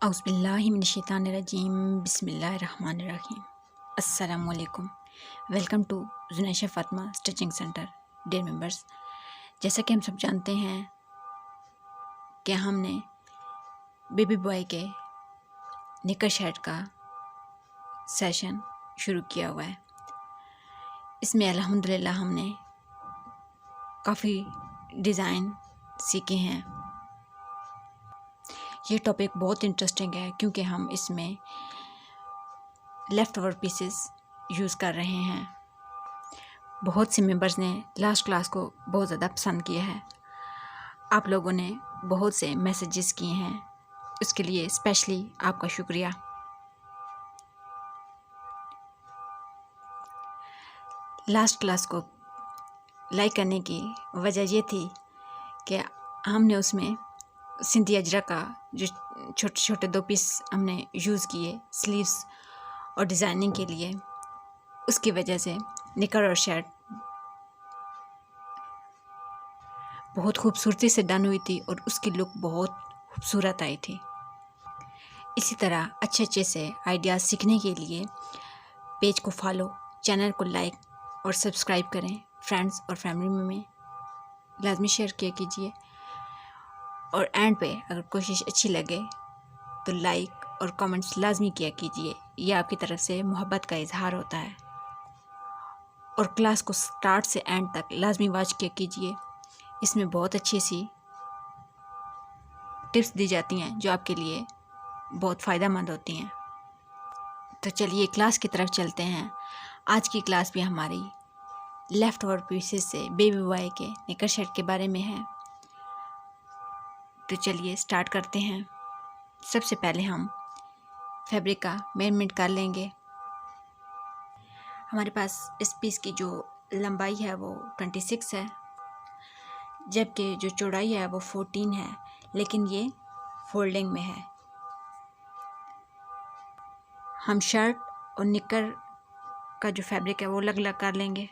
औज़ुबिल्लाहिमिनश्शैतानिर्रजीम बिस्मिल्लाहिर्रहमानिर्रहीम। अस्सलामुअलैकुम। Welcome to Junaisha Fatima stitching centre. Dear members, जैसा कि हम सब जानते हैं कि हमने बेबी बॉय के निकर शर्ट का सेशन शुरू किया हुआ है। इसमें अल्हम्दुलिल्लाह हमने काफ़ी डिज़ाइन सीखे हैं। ये टॉपिक बहुत इंटरेस्टिंग है क्योंकि हम इसमें लेफ़्ट ओवर पीसेस यूज़ कर रहे हैं। बहुत से मेंबर्स ने लास्ट क्लास को बहुत ज़्यादा पसंद किया है। आप लोगों ने बहुत से मैसेजेस किए हैं, उसके लिए स्पेशली आपका शुक्रिया। लास्ट क्लास को लाइक करने की वजह ये थी कि हमने उसमें सिंधी अजरा का जो छोटे छोटे 2 पीस हमने यूज़ किए स्लीव्स और डिज़ाइनिंग के लिए, उसकी वजह से निकर और शर्ट बहुत खूबसूरती से डन हुई थी और उसकी लुक बहुत खूबसूरत आई थी। इसी तरह अच्छे से आइडियाज़ सीखने के लिए पेज को फॉलो, चैनल को लाइक और सब्सक्राइब करें। फ्रेंड्स और फैमिली में लाजमी शेयर किया कीजिए और एंड पे अगर कोशिश अच्छी लगे तो लाइक और कमेंट्स लाजमी किया कीजिए। ये आपकी तरफ से मोहब्बत का इजहार होता है। और क्लास को स्टार्ट से एंड तक लाजमी वॉच किया कीजिए। इसमें बहुत अच्छी सी टिप्स दी जाती हैं जो आपके लिए बहुत फ़ायदेमंद होती हैं। तो चलिए क्लास की तरफ चलते हैं। आज की क्लास भी हमारी लेफ़्ट ओवर पीसेस से बेबी बॉय के निकर शर्ट के बारे में है। तो चलिए स्टार्ट करते हैं। सबसे पहले हम फैब्रिक का मेजरमेंट कर लेंगे। हमारे पास इस पीस की जो लंबाई है वो 26 है, जबकि जो चौड़ाई है वो 14 है, लेकिन ये फोल्डिंग में है। हम शर्ट और निकर का जो फैब्रिक है वो अलग अलग कर लेंगे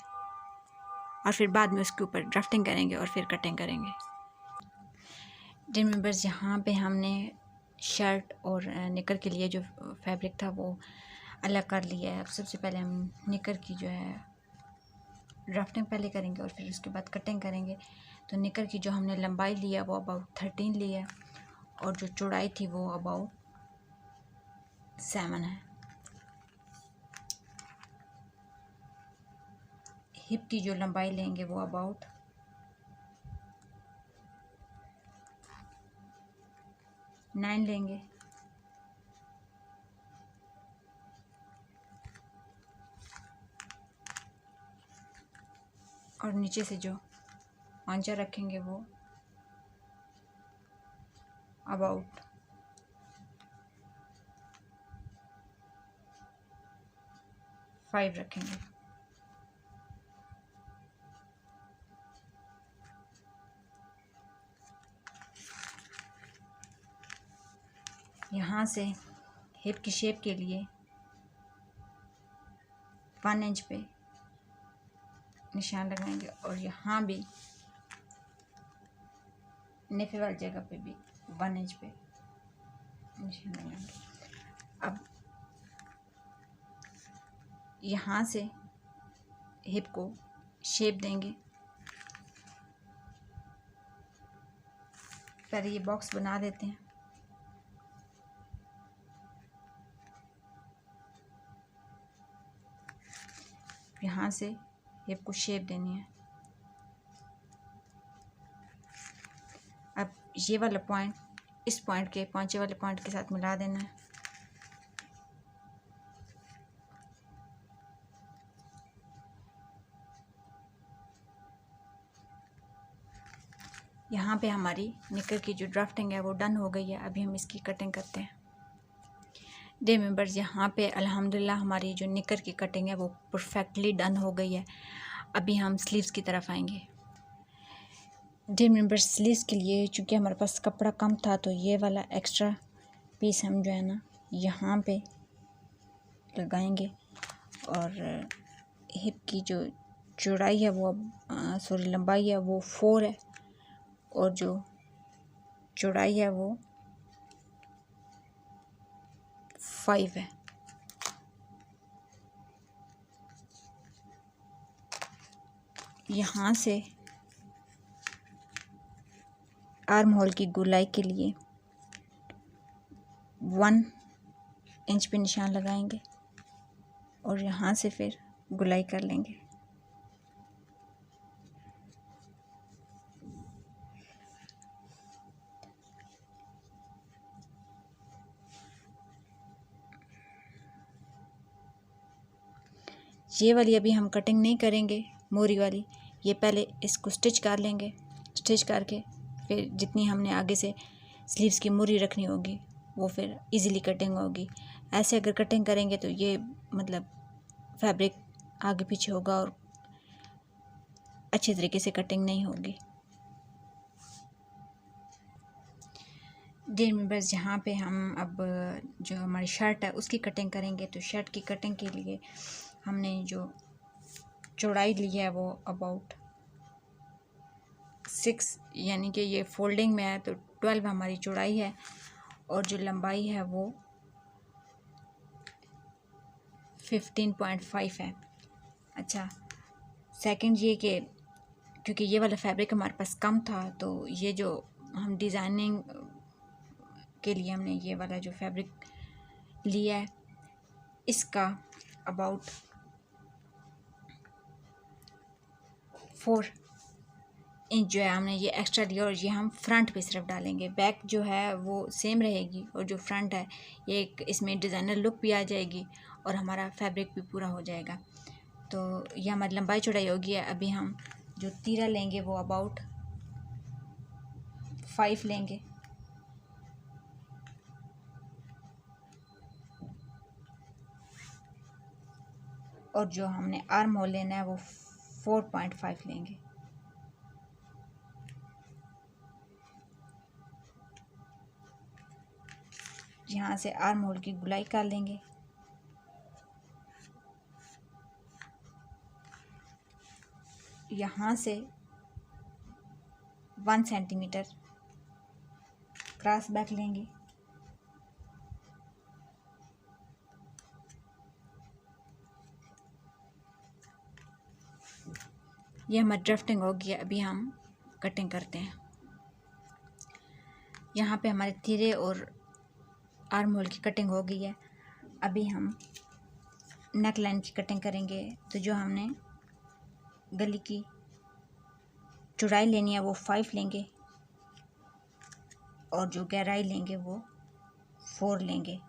और फिर बाद में उसके ऊपर ड्राफ्टिंग करेंगे और फिर कटिंग करेंगे। डियर मेंबर्स, यहाँ पे हमने शर्ट और निकर के लिए जो फैब्रिक था वो अलग कर लिया है। अब सबसे पहले हम निकर की जो है ड्राफ्टिंग पहले करेंगे और फिर उसके बाद कटिंग करेंगे। तो निकर की जो हमने लंबाई ली है वो अबाउट 13 ली है और जो चौड़ाई थी वो अबाउट 7 है। हिप की जो लंबाई लेंगे वो अबाउट 9 लेंगे। और नीचे से जो पांचा रखेंगे वो अबाउट 5 रखेंगे। यहाँ से हिप की शेप के लिए 1 इंच पे निशान लगाएंगे और यहाँ भी नेफे वाली जगह पे भी 1 इंच पे निशान लगाएंगे। अब यहाँ से हिप को शेप देंगे। पहले ये बॉक्स बना देते हैं। यहाँ से हिप को शेप देनी है। अब ये वाला पॉइंट इस पॉइंट के पांचे वाले पॉइंट के साथ मिला देना है। यहाँ पे हमारी निकर की जो ड्राफ्टिंग है वो डन हो गई है। अभी हम इसकी कटिंग करते हैं। डियर मेंबर्स, यहाँ पे अल्हम्दुलिल्लाह हमारी जो निकर की कटिंग है वो परफेक्टली डन हो गई है। अभी हम स्लीव्स की तरफ आएंगे। डियर मेंबर्स, स्लीव्स के लिए चूँकि हमारे पास कपड़ा कम था तो ये वाला एक्स्ट्रा पीस हम जो है ना यहाँ पे लगाएंगे और हिप की जो चौड़ाई है वो लंबाई है वो 4 है और जो चौड़ाई है वो 5 है। यहाँ से आर्म होल की गोलाई के लिए 1 इंच पे निशान लगाएंगे और यहाँ से फिर गोलाई कर लेंगे। ये वाली अभी हम कटिंग नहीं करेंगे, मोरी वाली, ये पहले इसको स्टिच कर लेंगे। स्टिच करके फिर जितनी हमने आगे से स्लीव्स की मोरी रखनी होगी वो फिर इजीली कटिंग होगी। ऐसे अगर कटिंग करेंगे तो ये मतलब फैब्रिक आगे पीछे होगा और अच्छे तरीके से कटिंग नहीं होगी। डियर मेंबर्स, यहाँ पे हम अब जो हमारी शर्ट है उसकी कटिंग करेंगे। तो शर्ट की कटिंग के लिए हमने जो चौड़ाई ली है वो अबाउट 6, यानी कि ये फोल्डिंग में है तो 12 हमारी चौड़ाई है और जो लंबाई है वो 15.5 है। अच्छा, सेकंड ये कि क्योंकि ये वाला फैब्रिक हमारे पास कम था तो ये जो हम डिज़ाइनिंग के लिए हमने ये वाला जो फैब्रिक लिया है इसका अबाउट 4 इंच जो है हमने ये एक्स्ट्रा लिया और ये हम फ्रंट पे सिर्फ डालेंगे। बैक जो है वो सेम रहेगी और जो फ्रंट है ये एक इसमें डिज़ाइनर लुक भी आ जाएगी और हमारा फैब्रिक भी पूरा हो जाएगा। तो ये हमारी लंबाई चौड़ाई होगी। अभी हम जो तीरा लेंगे वो अबाउट 5 लेंगे और जो हमने आर्म होल लेना है वो 4.5 लेंगे। यहाँ से आर्म होल की गुलाई कर लेंगे। यहाँ से 1 सेंटीमीटर क्रॉस बैक लेंगे। ये हमारी ड्राफ्टिंग हो गई है। अभी हम कटिंग करते हैं। यहाँ पे हमारे तीरे और आर्म होल की कटिंग हो गई है। अभी हम नेक लाइन की कटिंग करेंगे। तो जो हमने गले की चौड़ाई लेनी है वो 5 लेंगे और जो गहराई लेंगे वो 4 लेंगे।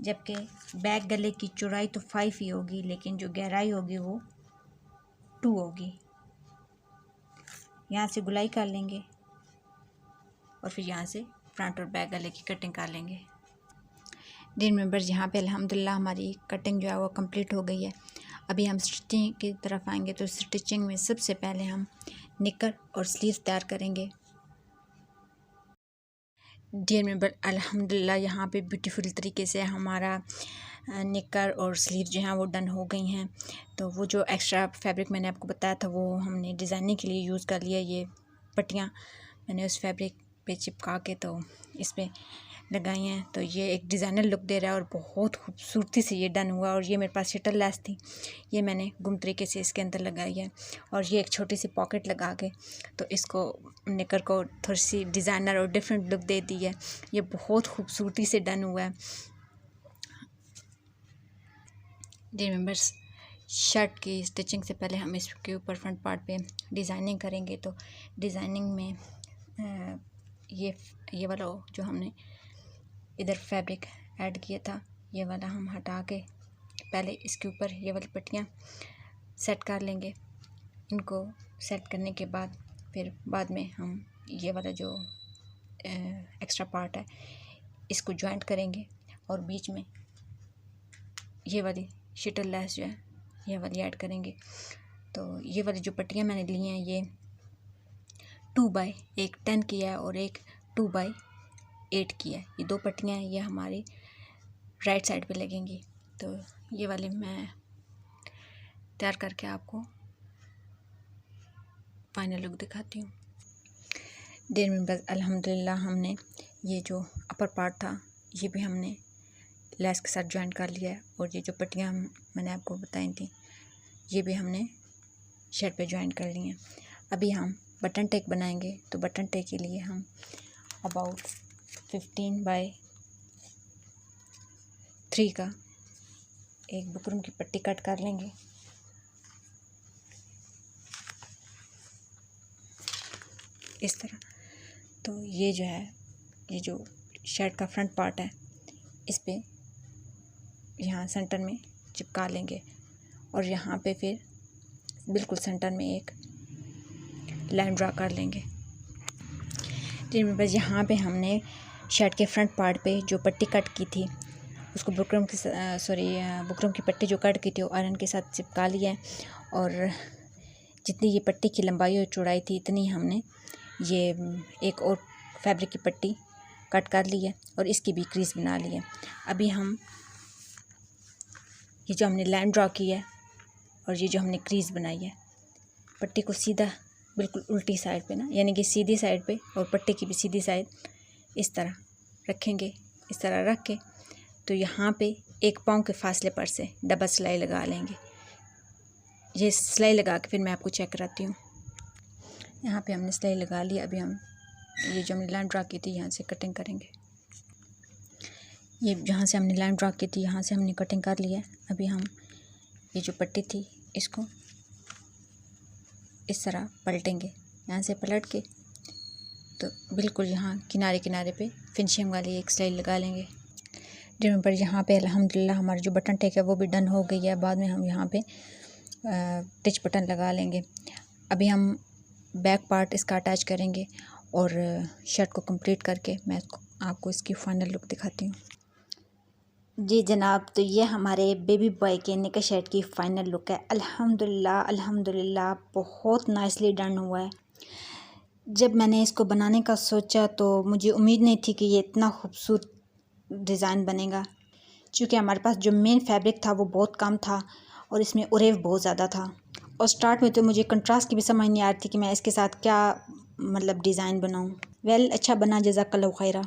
जबकि बैक गले की चौड़ाई तो 5 ही होगी लेकिन जो गहराई होगी वो 2 होगी। यहाँ से गुलाई कर लेंगे और फिर यहाँ से फ्रंट और बैक गले की कटिंग कर लेंगे। डियर मेंबर्स, यहाँ पे अल्हम्दुलिल्लाह हमारी कटिंग जो है वो कंप्लीट हो गई है। अभी हम स्टिचिंग की तरफ आएंगे। तो स्टिचिंग में सबसे पहले हम निकर और स्लीव तैयार करेंगे। डियर मेंबर, अल्हम्दुलिल्लाह यहाँ पे ब्यूटीफुल तरीके से हमारा निकर और स्लीव जो हैं वो डन हो गई हैं। तो वो जो एक्स्ट्रा फैब्रिक मैंने आपको बताया था वो हमने डिज़ाइनिंग के लिए यूज़ कर लिया। ये पट्टियाँ मैंने उस फैब्रिक पे चिपका के तो इस पर लगाई हैं। तो ये एक डिज़ाइनर लुक दे रहा है और बहुत खूबसूरती से ये डन हुआ। और ये मेरे पास शटल लेस थी, ये मैंने गुम तरीके से इसके अंदर लगाई है। और ये एक छोटी सी पॉकेट लगा के तो इसको निकर को थोड़ी सी डिज़ाइनर और डिफरेंट लुक दे दी है। ये बहुत खूबसूरती से डन हुआ है। डियर मेंबर्स, शर्ट की स्टिचिंग से पहले हम इसके ऊपर फ्रंट पार्ट पे डिज़ाइनिंग करेंगे। तो डिज़ाइनिंग में ये वाला जो हमने इधर फैब्रिक ऐड किया था ये वाला हम हटा के पहले इसके ऊपर ये वाली पट्टियाँ सेट कर लेंगे। इनको सेट करने के बाद फिर बाद में हम ये वाला जो एक्स्ट्रा पार्ट है इसको जॉइंट करेंगे और बीच में ये वाली शटल लेस जो है ये वाली ऐड करेंगे। तो ये वाली जो पट्टियाँ मैंने ली हैं ये 2/8 10 की है और एक 2/8 की है। ये 2 पट्टियाँ हैं, ये हमारी राइट साइड पे लगेंगी। तो ये वाली मैं तैयार करके आपको फाइनल लुक दिखाती हूँ। डियर मेंबर्स, अल्हम्दुलिल्लाह हमने ये जो अपर पार्ट था ये भी हमने लेस के साथ ज्वाइन कर लिया है। और ये जो पट्टियाँ मैंने आपको बताई थी ये भी हमने शर्ट पे ज्वाइन कर ली हैं। अभी हम बटन टेक बनाएंगे। तो बटन टेक के लिए हम अबाउट 15 बाय 3 का एक बुकरम की पट्टी कट कर लेंगे। इस तरह। तो ये जो है, ये जो शर्ट का फ्रंट पार्ट है इस पे यहाँ सेंटर में चिपका लेंगे और यहाँ पे फिर बिल्कुल सेंटर में एक लाइन ड्रा कर लेंगे। बस यहाँ पे हमने शर्ट के फ्रंट पार्ट पे जो पट्टी कट की थी उसको बुकरम की पट्टी जो कट की थी वो आयरन के साथ चिपका लिया है। और जितनी ये पट्टी की लंबाई और चौड़ाई थी इतनी हमने ये एक और फैब्रिक की पट्टी कट कर ली है और इसकी भी क्रीज बना ली है। अभी हम ये जो हमने लाइन ड्रा की है और ये जो हमने क्रीज बनाई है, पट्टी को सीधा बिल्कुल उल्टी साइड पे ना, यानी कि सीधी साइड पे और पट्टी की भी सीधी साइड इस तरह रखेंगे। इस तरह रख के तो यहाँ पे 1 पाँव के फासले पर से डबल सिलाई लगा लेंगे। ये सिलाई लगा के फिर मैं आपको चेक कराती हूँ। यहाँ पे हमने सिलाई लगा ली। अभी हम ये जो हमने लाइन ड्रा की थी यहाँ से कटिंग करेंगे। ये जहाँ से हमने लाइन ड्रा की थी यहाँ से हमने कटिंग कर ली है। अभी हम ये जो पट्टी थी इसको इस तरह पलटेंगे। यहाँ से पलट के तो बिल्कुल यहाँ किनारे किनारे पे फिनिशिंग वाली एक सिलाई लगा लेंगे। जिन पर यहाँ पे अल्हम्दुलिल्लाह हमारा जो बटन टेक है वो भी डन हो गई है। बाद में हम यहाँ पे टिच बटन लगा लेंगे। अभी हम बैक पार्ट इसका अटैच करेंगे और शर्ट को कंप्लीट करके मैं आपको इसकी फ़ाइनल लुक दिखाती हूँ। जी जनाब, तो ये हमारे बेबी बॉय के निक्कर शर्ट की फ़ाइनल लुक है। अल्हम्दुलिल्लाह बहुत नाइसली डन हुआ है। जब मैंने इसको बनाने का सोचा तो मुझे उम्मीद नहीं थी कि ये इतना खूबसूरत डिज़ाइन बनेगा, क्योंकि हमारे पास जो मेन फैब्रिक था वो बहुत कम था और इसमें उरेव बहुत ज़्यादा था। और स्टार्ट में तो मुझे कंट्रास्ट की भी समझ नहीं आ रही थी कि मैं इसके साथ क्या मतलब डिज़ाइन बनाऊँ। वेल अच्छा बना, जज़ाकल्लाहु खैरा।